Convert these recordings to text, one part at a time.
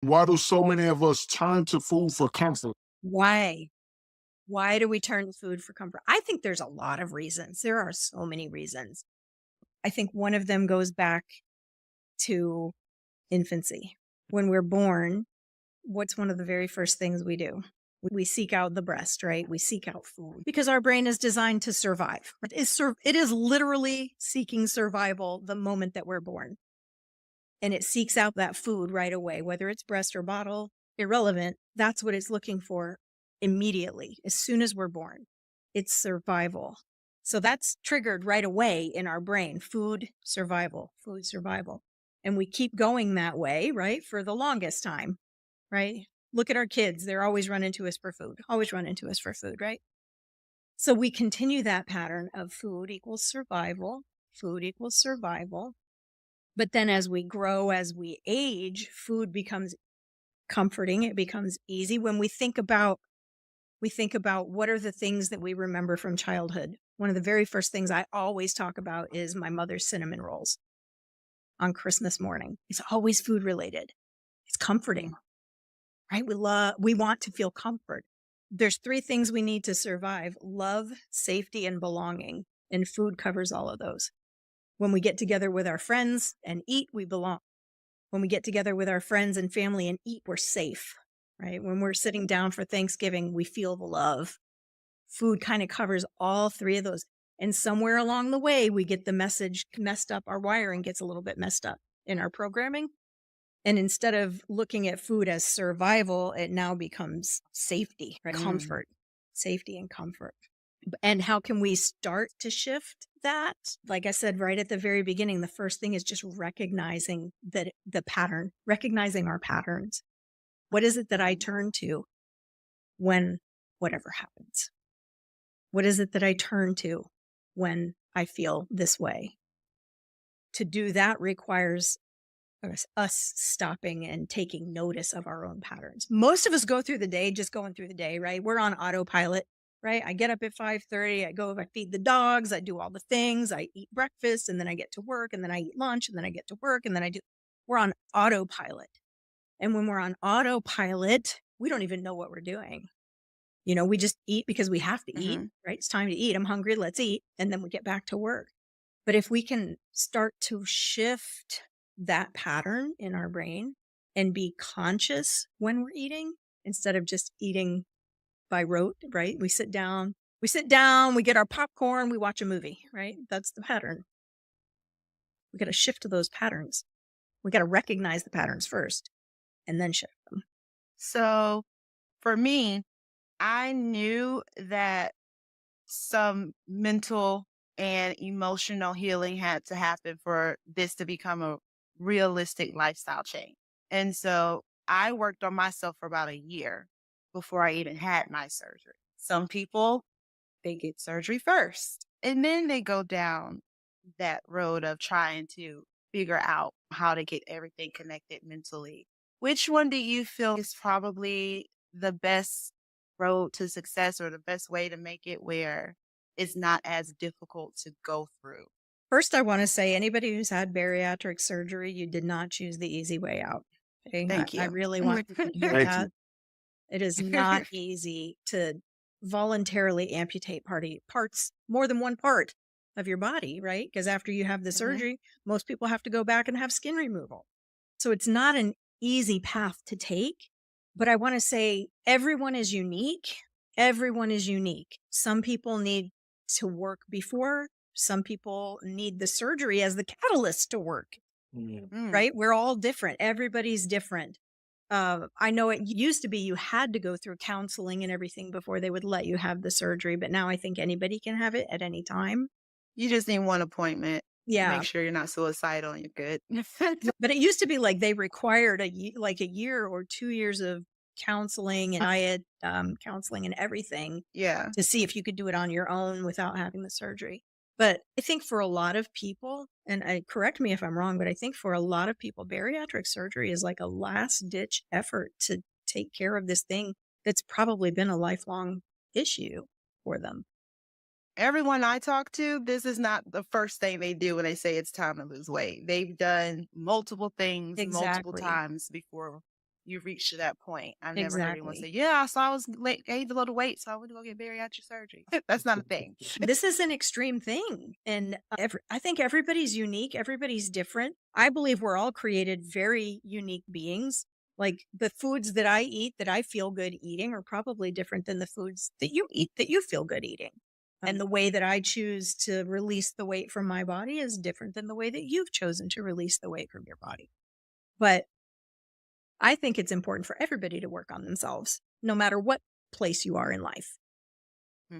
Why do so many of us turn to food for comfort? Why? Why do we turn to food for comfort? I think there's a lot of reasons. There are so many reasons. I think one of them goes back to infancy. When we're born, what's one of the very first things we do? We seek out the breast, right? We seek out food because our brain is designed to survive. It is literally seeking survival the moment that we're born. And it seeks out that food right away, whether it's breast or bottle, irrelevant. That's what it's looking for immediately, as soon as we're born. It's survival. So that's triggered right away in our brain: food, survival, food, survival. And we keep going that way, right, for the longest time, right? Look at our kids. They're always running to us for food, always running to us for food, right? So we continue that pattern of food equals survival, food equals survival. But then as we grow, as we age, food becomes comforting. It becomes easy. When we think about what are the things that we remember from childhood. One of the very first things I always talk about is my mother's cinnamon rolls on Christmas morning. It's always food related. It's comforting, right? We want to feel comfort. There's three things we need to survive: love, safety, and belonging. And food covers all of those. When we get together with our friends and eat, we belong. When we get together with our friends and family and eat, we're safe, right? When we're sitting down for Thanksgiving, we feel the love. Food kind of covers all three of those. And somewhere along the way, we get the message messed up. Our wiring gets a little bit messed up in our programming. And instead of looking at food as survival, it now becomes safety, right? Comfort, safety and comfort. And how can we start to shift that? Like I said, right at the very beginning, the first thing is just recognizing that the pattern, recognizing our patterns. What is it that I turn to when whatever happens? What is it that I turn to when I feel this way? To do that requires us stopping and taking notice of our own patterns. Most of us go through the day just going through the day, right? We're on autopilot, right? I get up at 5:30, I feed the dogs, I do all the things, I eat breakfast, and then I get to work, and then I eat lunch, and then I get to work, and then we're on autopilot. And when we're on autopilot, we don't even know what we're doing. We just eat because we have to eat, Mhm. right? It's time to eat. I'm hungry, let's eat. And then we get back to work. But if we can start to shift that pattern in our brain and be conscious when we're eating instead of just eating by rote, right? We get our popcorn, we watch a movie, right? That's the pattern. We got to shift to those patterns. We got to recognize the patterns first and then shift them. So for me, I knew that some mental and emotional healing had to happen for this to become a realistic lifestyle change. And so I worked on myself for about a year before I even had my surgery. Some people, they get surgery first and then they go down that road of trying to figure out how to get everything connected mentally. Which one do you feel is probably the best road to success or the best way to make it where it's not as difficult to go through? First, I want to say anybody who's had bariatric surgery, you did not choose the easy way out. Okay. I, Thank I you. really want people to hear Thank that. you. It is not easy to voluntarily amputate parts, more than one part of your body, right? Because after you have the Mhm. surgery, most people have to go back and have skin removal. So it's not an easy path to take. But I want to say everyone is unique. Everyone is unique. Some people need to work before, some people need the surgery as the catalyst to work, Mm. Mm. right? We're all different. Everybody's different. I know it used to be you had to go through counseling and everything before they would let you have the surgery, but now I think anybody can have it at any time. You just need one appointment. Yeah. Make sure you're not suicidal and you're good. But it used to be like they required like a year or 2 years of counseling and diet, counseling and everything Yeah. to see if you could do it on your own without having the surgery. But I think for a lot of people, and correct me if I'm wrong, but I think for a lot of people, bariatric surgery is like a last ditch effort to take care of this thing that's probably been a lifelong issue for them. Everyone I talk to, this is not the first thing they do when they say it's time to lose weight. They've done multiple things multiple Exactly. times before you've reached to that point. I've never heard anyone say, Exactly. yeah, so I was late, gained a little weight, so I went to go get bariatric surgery. That's not a thing. This is an extreme thing. And I think everybody's unique. Everybody's different. I believe we're all created very unique beings. Like the foods that I eat that I feel good eating are probably different than the foods that you eat that you feel good eating. And the way that I choose to release the weight from my body is different than the way that you've chosen to release the weight from your body. But I think it's important for everybody to work on themselves, no matter what place you are in life.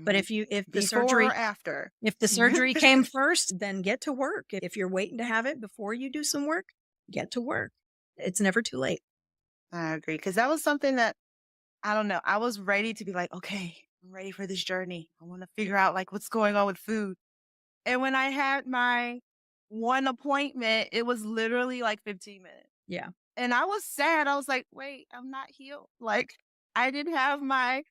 But Mhm. if the Before or surgery after. if the surgery came first, then get to work. If you're waiting to have it before you do some work, get to work. It's never too late. I agree. Cause that was something that I don't know. I was ready to be like, okay, I'm ready for this journey. I want to figure out like what's going on with food. And when I had my one appointment, it was literally like 15 minutes. Yeah. And I was sad. I was like, wait, I'm not healed. Like I didn't have my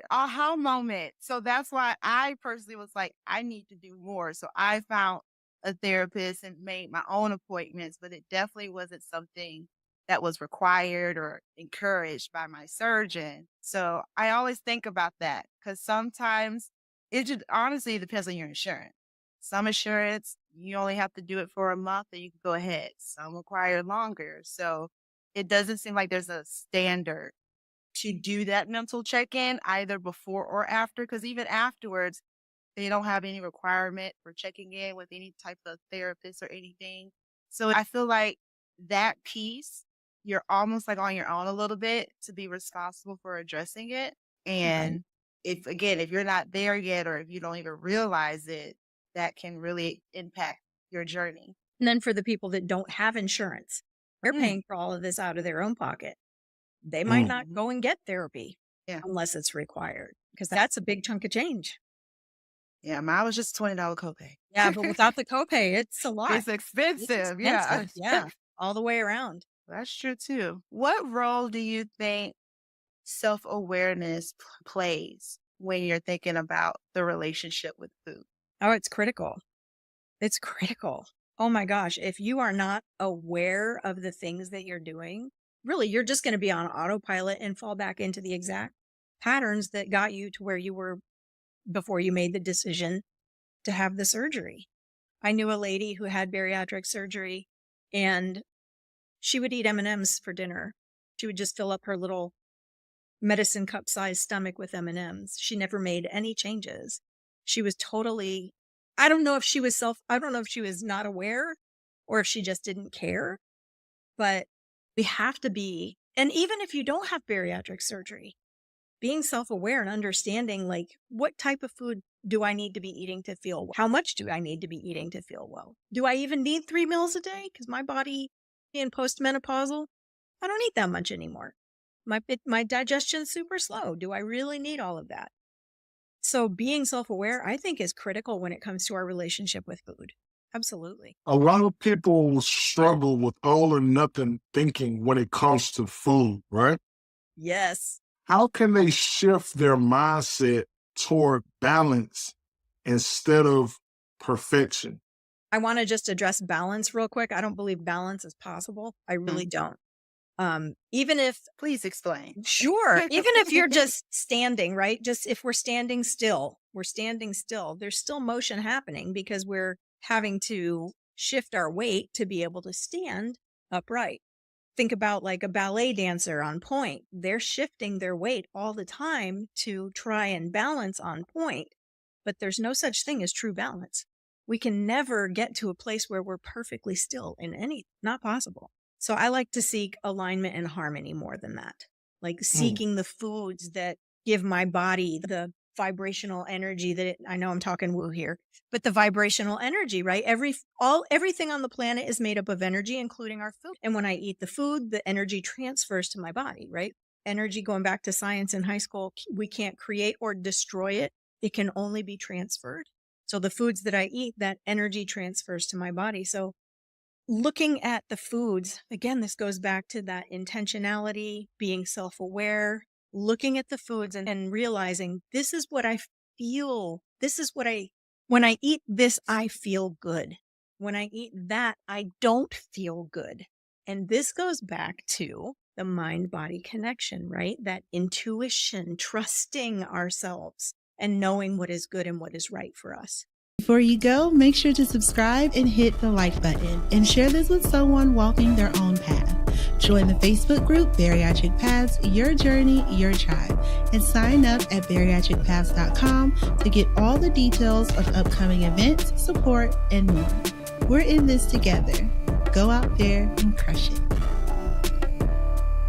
aha moment. So that's why I personally was like, I need to do more. So I found a therapist and made my own appointments, but it definitely wasn't something that was required or encouraged by my surgeon. So I always think about that because sometimes it just honestly depends on your insurance. Some insurance, you only have to do it for a month and you can go ahead. Some require longer. So it doesn't seem like there's a standard to do that mental check-in either before or after, because even afterwards, they don't have any requirement for checking in with any type of therapist or anything. So I feel like that piece, you're almost like on your own a little bit to be responsible for addressing it. Right. And if again, if you're not there yet or if you don't even realize it, that can really impact your journey. And then for the people that don't have insurance, they're Mm, paying for all of this out of their own pocket. They might Mm. not mhm. go and get therapy Yeah. unless it's required because that's a big chunk of change. Yeah. Mine was just $20 copay. Yeah, but without the copay, it's a lot. It's It's expensive. Yeah. expensive. Yeah, all the way around. That's true too. What role do you think self-awareness plays when you're thinking about the relationship with food? Oh, it's critical. It's critical. Oh my gosh. If you are not aware of the things that you're doing, really, you're just going to be on autopilot and fall back into the exact patterns that got you to where you were before you made the decision to have the surgery. I knew a lady who had bariatric surgery and she would eat M&Ms for dinner. She would just fill up her little medicine cup sized stomach with M&Ms. She never made any changes. She was totally I don't know if she was not aware or if she just didn't care, but we have to be, and even if you don't have bariatric surgery, being self-aware and understanding like what type of food do I need to be eating to feel well? How much do I need to be eating to feel well? Do I even need 3 meals a day? Because my body being postmenopausal, I don't eat that much anymore. My digestion's super slow. Do I really need all of that? So being self-aware, I think, is critical when it comes to our relationship with food. Absolutely. A lot of people struggle with all or nothing thinking when it comes to food, right? Yes. How can they shift their mindset toward balance instead of perfection? I want to just address balance real quick. I don't believe balance is possible. I really Mm, don't. Even if please explain. Sure. Even if you're just standing, right? Just if we're standing still, there's still motion happening because we're having to shift our weight to be able to stand upright. Think about like a ballet dancer on point. They're shifting their weight all the time to try and balance on point, but there's no such thing as true balance. We can never get to a place where we're perfectly still in any, not possible. So I like to seek alignment and harmony more than that. Like Mm. seeking the foods that give my body the vibrational energy I know I'm talking woo here, but the vibrational energy, right? Everything on the planet is made up of energy, including our food. And when I eat the food, the energy transfers to my body, right? Energy, going back to science in high school, we can't create or destroy it. It can only be transferred. So the foods that I eat, that energy transfers to my body. So looking at the foods, again, this goes back to that intentionality, being self aware, looking at the foods and realizing this is what I feel. When I eat this, I feel good. When I eat that, I don't feel good. And this goes back to the mind-body connection, right? That intuition, trusting ourselves and knowing what is good and what is right for us. Before you go, make sure to subscribe and hit the like button and share this with someone walking their own path. Join the Facebook group Bariatric Paths, Your Journey, Your Tribe, and sign up at bariatricpaths.com to get all the details of upcoming events, support, and more. We're in this together. Go out there and crush it.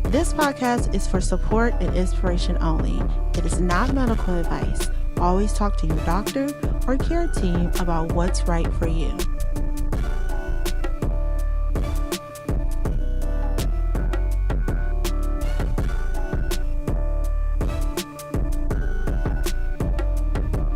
This podcast is for support and inspiration only. It is not medical advice. Always talk to your doctor or care team about what's right for you.